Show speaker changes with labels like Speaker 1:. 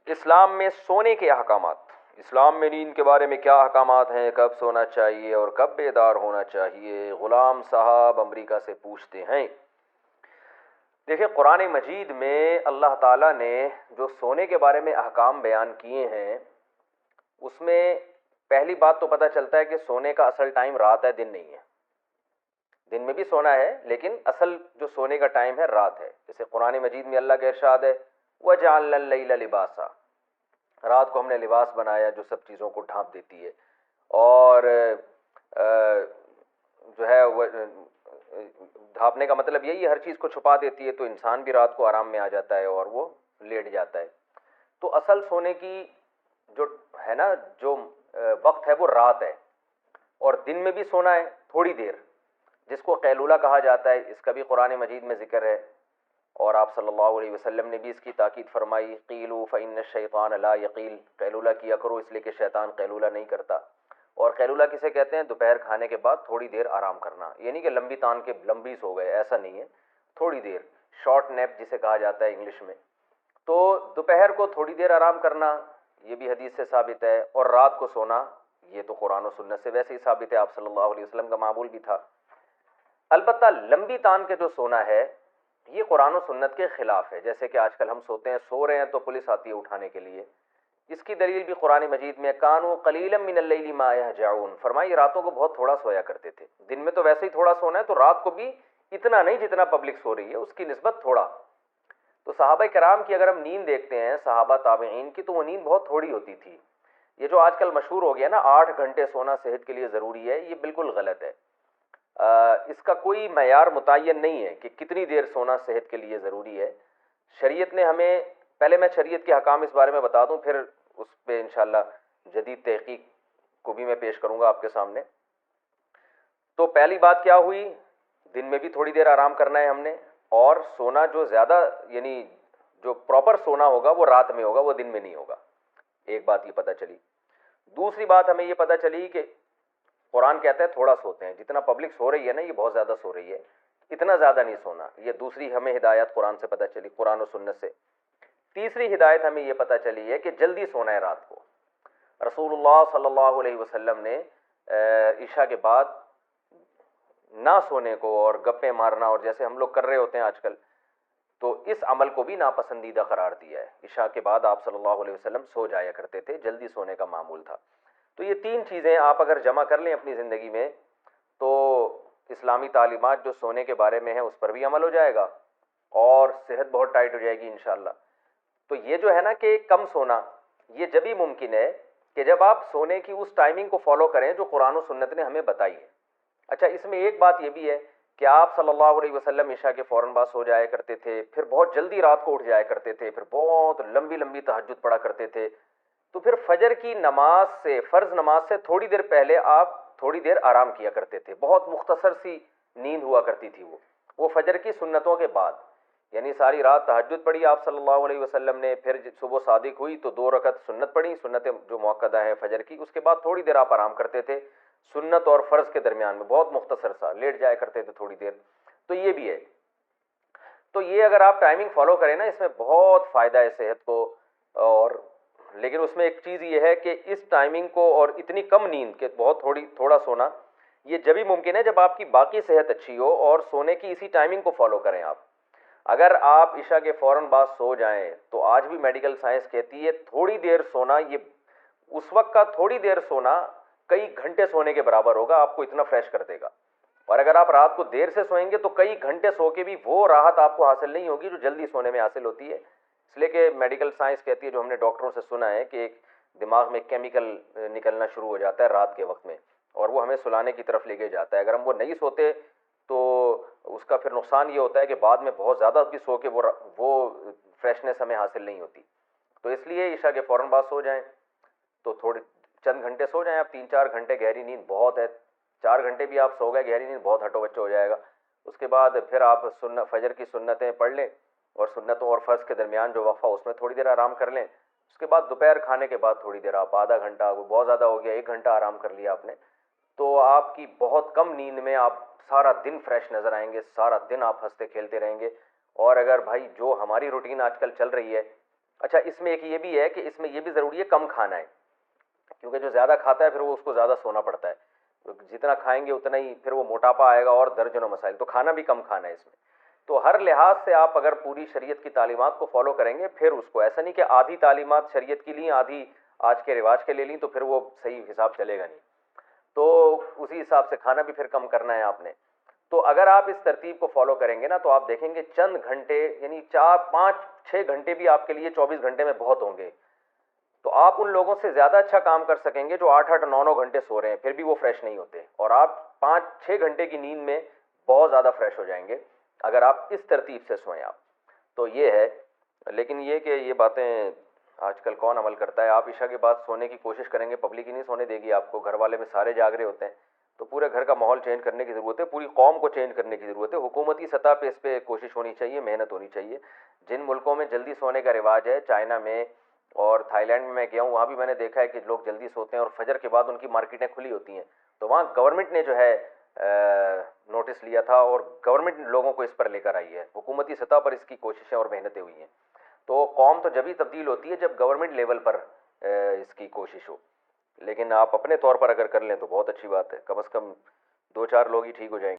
Speaker 1: اسلام میں سونے کے احکامات، اسلام میں نیند کے بارے میں کیا احکامات ہیں، کب سونا چاہیے اور کب بیدار ہونا چاہیے؟ غلام صاحب امریکہ سے پوچھتے ہیں۔ دیکھیں، قرآن مجید میں اللہ تعالیٰ نے جو سونے کے بارے میں احکام بیان کیے ہیں، اس میں پہلی بات تو پتہ چلتا ہے کہ سونے کا اصل ٹائم رات ہے، دن نہیں ہے۔ دن میں بھی سونا ہے لیکن اصل جو سونے کا ٹائم ہے رات ہے۔ جیسے قرآن مجید میں اللہ کا ارشاد ہے وَجَعَلْنَا اللَّيْلَ لِبَاسًا، رات کو ہم نے لباس بنایا جو سب چیزوں کو ڈھانپ دیتی ہے، اور جو ہے وہ ڈھانپنے کا مطلب یہی ہے ہر چیز کو چھپا دیتی ہے، تو انسان بھی رات کو آرام میں آ جاتا ہے اور وہ لیٹ جاتا ہے۔ تو اصل سونے کی جو ہے نا جو وقت ہے وہ رات ہے، اور دن میں بھی سونا ہے تھوڑی دیر، جس کو قیلولہ کہا جاتا ہے، اس کا بھی قرآن مجید میں ذکر ہے، اور آپ صلی اللہ علیہ وسلم نے بھی اس کی تاکید فرمائی، قیلوا فإن الشیطان لا یقیل، قیلولہ کیا کرو اس لیے کہ شیطان قیلولہ نہیں کرتا۔ اور قیلولہ کسے کہتے ہیں؟ دوپہر کھانے کے بعد تھوڑی دیر آرام کرنا، یعنی کہ لمبی تان کے لمبی سو گئے، ایسا نہیں ہے، تھوڑی دیر، شارٹ نیپ جسے کہا جاتا ہے انگلش میں۔ تو دوپہر کو تھوڑی دیر آرام کرنا یہ بھی حدیث سے ثابت ہے، اور رات کو سونا یہ تو قرآن و سنت سے ویسے ہی ثابت ہے، آپ صلی اللہ علیہ وسلم کا معمول بھی تھا۔ البتہ لمبی تان کے جو سونا ہے یہ قرآن و سنت کے خلاف ہے، جیسے کہ آج کل ہم سوتے ہیں، سو رہے ہیں تو پولیس آتی ہے اٹھانے کے لیے۔ اس کی دلیل بھی قرآن مجید میں کانوا قلیلا من اللیل ما یہجعون، فرمائی راتوں کو بہت تھوڑا سویا کرتے تھے، دن میں تو ویسے ہی تھوڑا سونا ہے، تو رات کو بھی اتنا نہیں جتنا پبلک سو رہی ہے، اس کی نسبت تھوڑا۔ تو صحابہ کرام کی اگر ہم نیند دیکھتے ہیں، صحابہ تابعین کی، تو وہ نیند بہت تھوڑی ہوتی تھی۔ یہ جو آج کل مشہور ہو گیا نا 8 گھنٹے سونا صحت کے لیے ضروری ہے، یہ بالکل غلط ہے۔ اس کا کوئی معیار متعین نہیں ہے کہ کتنی دیر سونا صحت کے لیے ضروری ہے۔ شریعت نے ہمیں، پہلے میں شریعت کے حکام اس بارے میں بتا دوں، پھر اس پہ انشاءاللہ جدید تحقیق کو بھی میں پیش کروں گا آپ کے سامنے۔ تو پہلی بات کیا ہوئی؟ دن میں بھی تھوڑی دیر آرام کرنا ہے ہم نے، اور سونا جو زیادہ یعنی جو پراپر سونا ہوگا وہ رات میں ہوگا، وہ دن میں نہیں ہوگا۔ ایک بات یہ پتہ چلی۔ دوسری بات ہمیں یہ پتہ چلی کہ قرآن کہتا ہے تھوڑا سوتے ہیں، جتنا پبلک سو رہی ہے نا یہ بہت زیادہ سو رہی ہے، اتنا زیادہ نہیں سونا۔ یہ دوسری ہمیں ہدایت قرآن سے پتہ چلی، قرآن و سنت سے۔ تیسری ہدایت ہمیں یہ پتہ چلی ہے کہ جلدی سونا ہے رات کو۔ رسول اللہ صلی اللہ علیہ وسلم نے عشاء کے بعد نہ سونے کو اور گپیں مارنا، اور جیسے ہم لوگ کر رہے ہوتے ہیں آج کل، تو اس عمل کو بھی ناپسندیدہ قرار دیا ہے۔ عشاء کے بعد آپ صلی اللہ علیہ وسلم سو جایا کرتے تھے، جلدی سونے کا معمول تھا۔ تو یہ تین چیزیں آپ اگر جمع کر لیں اپنی زندگی میں، تو اسلامی تعلیمات جو سونے کے بارے میں ہیں اس پر بھی عمل ہو جائے گا، اور صحت بہت ٹائٹ ہو جائے گی انشاءاللہ۔ تو یہ جو ہے نا کہ کم سونا، یہ جبھی ممکن ہے کہ جب آپ سونے کی اس ٹائمنگ کو فالو کریں جو قرآن و سنت نے ہمیں بتائی ہے۔ اچھا، اس میں ایک بات یہ بھی ہے کہ آپ صلی اللہ علیہ وسلم عشاء کے فوراً بعد سو جایا کرتے تھے، پھر بہت جلدی رات کو اٹھ جایا کرتے تھے، پھر بہت لمبی لمبی تہجد پڑھا کرتے تھے۔ تو پھر فجر کی نماز سے، فرض نماز سے تھوڑی دیر پہلے آپ تھوڑی دیر آرام کیا کرتے تھے، بہت مختصر سی نیند ہوا کرتی تھی وہ فجر کی سنتوں کے بعد، یعنی ساری رات تہجد پڑھی آپ صلی اللہ علیہ وسلم نے، پھر صبح صادق ہوئی تو 2 رکعت سنت پڑھی، سنت جو موقدہ ہیں فجر کی، اس کے بعد تھوڑی دیر آپ آرام کرتے تھے سنت اور فرض کے درمیان میں، بہت مختصر سا لیٹ جایا کرتے تھے تھوڑی دیر۔ تو یہ بھی ہے، تو یہ اگر آپ ٹائمنگ فالو کریں نا، اس میں بہت فائدہ ہے صحت کو۔ اور لیکن اس میں ایک چیز یہ ہے کہ اس ٹائمنگ کو اور اتنی کم نیند کہ بہت تھوڑا سونا، یہ جبھی ممکن ہے جب آپ کی باقی صحت اچھی ہو اور سونے کی اسی ٹائمنگ کو فالو کریں آپ۔ اگر آپ عشاء کے فوراً بعد سو جائیں تو آج بھی میڈیکل سائنس کہتی ہے تھوڑی دیر سونا، یہ اس وقت کا تھوڑی دیر سونا کئی گھنٹے سونے کے برابر ہوگا، آپ کو اتنا فریش کر دے گا۔ اور اگر آپ رات کو دیر سے سوئیں گے تو کئی گھنٹے سو کے بھی وہ راحت آپ کو حاصل نہیں ہوگی جو جلدی سونے میں حاصل ہوتی ہے۔ اس لیے کہ میڈیکل سائنس کہتی ہے، جو ہم نے ڈاکٹروں سے سنا ہے، کہ ایک دماغ میں کیمیکل نکلنا شروع ہو جاتا ہے رات کے وقت میں، اور وہ ہمیں سلانے کی طرف لے کے جاتا ہے۔ اگر ہم وہ نہیں سوتے تو اس کا پھر نقصان یہ ہوتا ہے کہ بعد میں بہت زیادہ بھی سو کے وہ فریشنس ہمیں حاصل نہیں ہوتی۔ تو اس لیے عشاء کے فوراً بعد سو جائیں، تو تھوڑے چند گھنٹے سو جائیں آپ، 3-4 گھنٹے گہری نیند بہت ہے، 4 گھنٹے بھی آپ سو گئے گہری نیند بہت ہٹو بچو ہو جائے گا۔ اس کے بعد پھر آپ فجر کی سنتیں پڑھ لیں، اور سنتوں اور فرض کے درمیان جو وقفہ اس میں تھوڑی دیر آرام کر لیں۔ اس کے بعد دوپہر کھانے کے بعد تھوڑی دیر آپ آدھا گھنٹہ، وہ بہت زیادہ ہو گیا 1 گھنٹہ آرام کر لیا آپ نے، تو آپ کی بہت کم نیند میں آپ سارا دن فریش نظر آئیں گے، سارا دن آپ ہنستے کھیلتے رہیں گے۔ اور اگر بھائی جو ہماری روٹین آج کل چل رہی ہے اچھا اس میں ایک یہ بھی ہے کہ اس میں یہ بھی ضروری ہے کم کھانا ہے، کیونکہ جو زیادہ کھاتا ہے پھر وہ اس کو زیادہ سونا پڑتا ہے، تو جتنا کھائیں گے اتنا ہی پھر وہ موٹاپا آئے گا اور درجنوں مسائل، تو کھانا بھی کم کھانا ہے اس میں۔ تو ہر لحاظ سے آپ اگر پوری شریعت کی تعلیمات کو فالو کریں گے، پھر اس کو ایسا نہیں کہ آدھی تعلیمات شریعت کی لیں آدھی آج کے رواج کے لے لیں، تو پھر وہ صحیح حساب چلے گا نہیں، تو اسی حساب سے کھانا بھی پھر کم کرنا ہے آپ نے۔ تو اگر آپ اس ترتیب کو فالو کریں گے نا تو آپ دیکھیں گے چند گھنٹے یعنی 4 5 6 گھنٹے بھی آپ کے لیے 24 گھنٹے میں بہت ہوں گے، تو آپ ان لوگوں سے زیادہ اچھا کام کر سکیں گے جو 8 8 9 9 گھنٹے سو رہے ہیں پھر بھی وہ فریش نہیں ہوتے، اور آپ 5 6 گھنٹے کی نیند میں بہت زیادہ فریش ہو جائیں گے اگر آپ اس ترتیب سے سوئیں آپ۔ تو یہ ہے، لیکن یہ کہ یہ باتیں آج کل کون عمل کرتا ہے؟ آپ عشاء کے بعد سونے کی کوشش کریں گے، پبلک ہی نہیں سونے دے گی آپ کو، گھر والے میں سارے جاگ رہے ہوتے ہیں، تو پورے گھر کا ماحول چینج کرنے کی ضرورت ہے، پوری قوم کو چینج کرنے کی ضرورت ہے، حکومتی سطح پہ اس پہ کوشش ہونی چاہیے، محنت ہونی چاہیے۔ جن ملکوں میں جلدی سونے کا رواج ہے، چائنا میں اور تھائی لینڈ میں گیا ہوں، وہاں بھی میں نے دیکھا ہے کہ لوگ جلدی سوتے ہیں اور فجر کے بعد ان کی مارکیٹیں کھلی ہوتی ہیں، تو وہاں گورنمنٹ نے جو ہے نوٹس لیا تھا اور گورنمنٹ لوگوں کو اس پر لے کر آئی ہے، حکومتی سطح پر اس کی کوششیں اور محنتیں ہوئی ہیں۔ تو قوم تو جبھی تبدیل ہوتی ہے جب گورنمنٹ لیول پر اس کی کوشش ہو، لیکن آپ اپنے طور پر اگر کر لیں تو بہت اچھی بات ہے، کم از کم 2 4 لوگ ہی ٹھیک ہو جائیں گے۔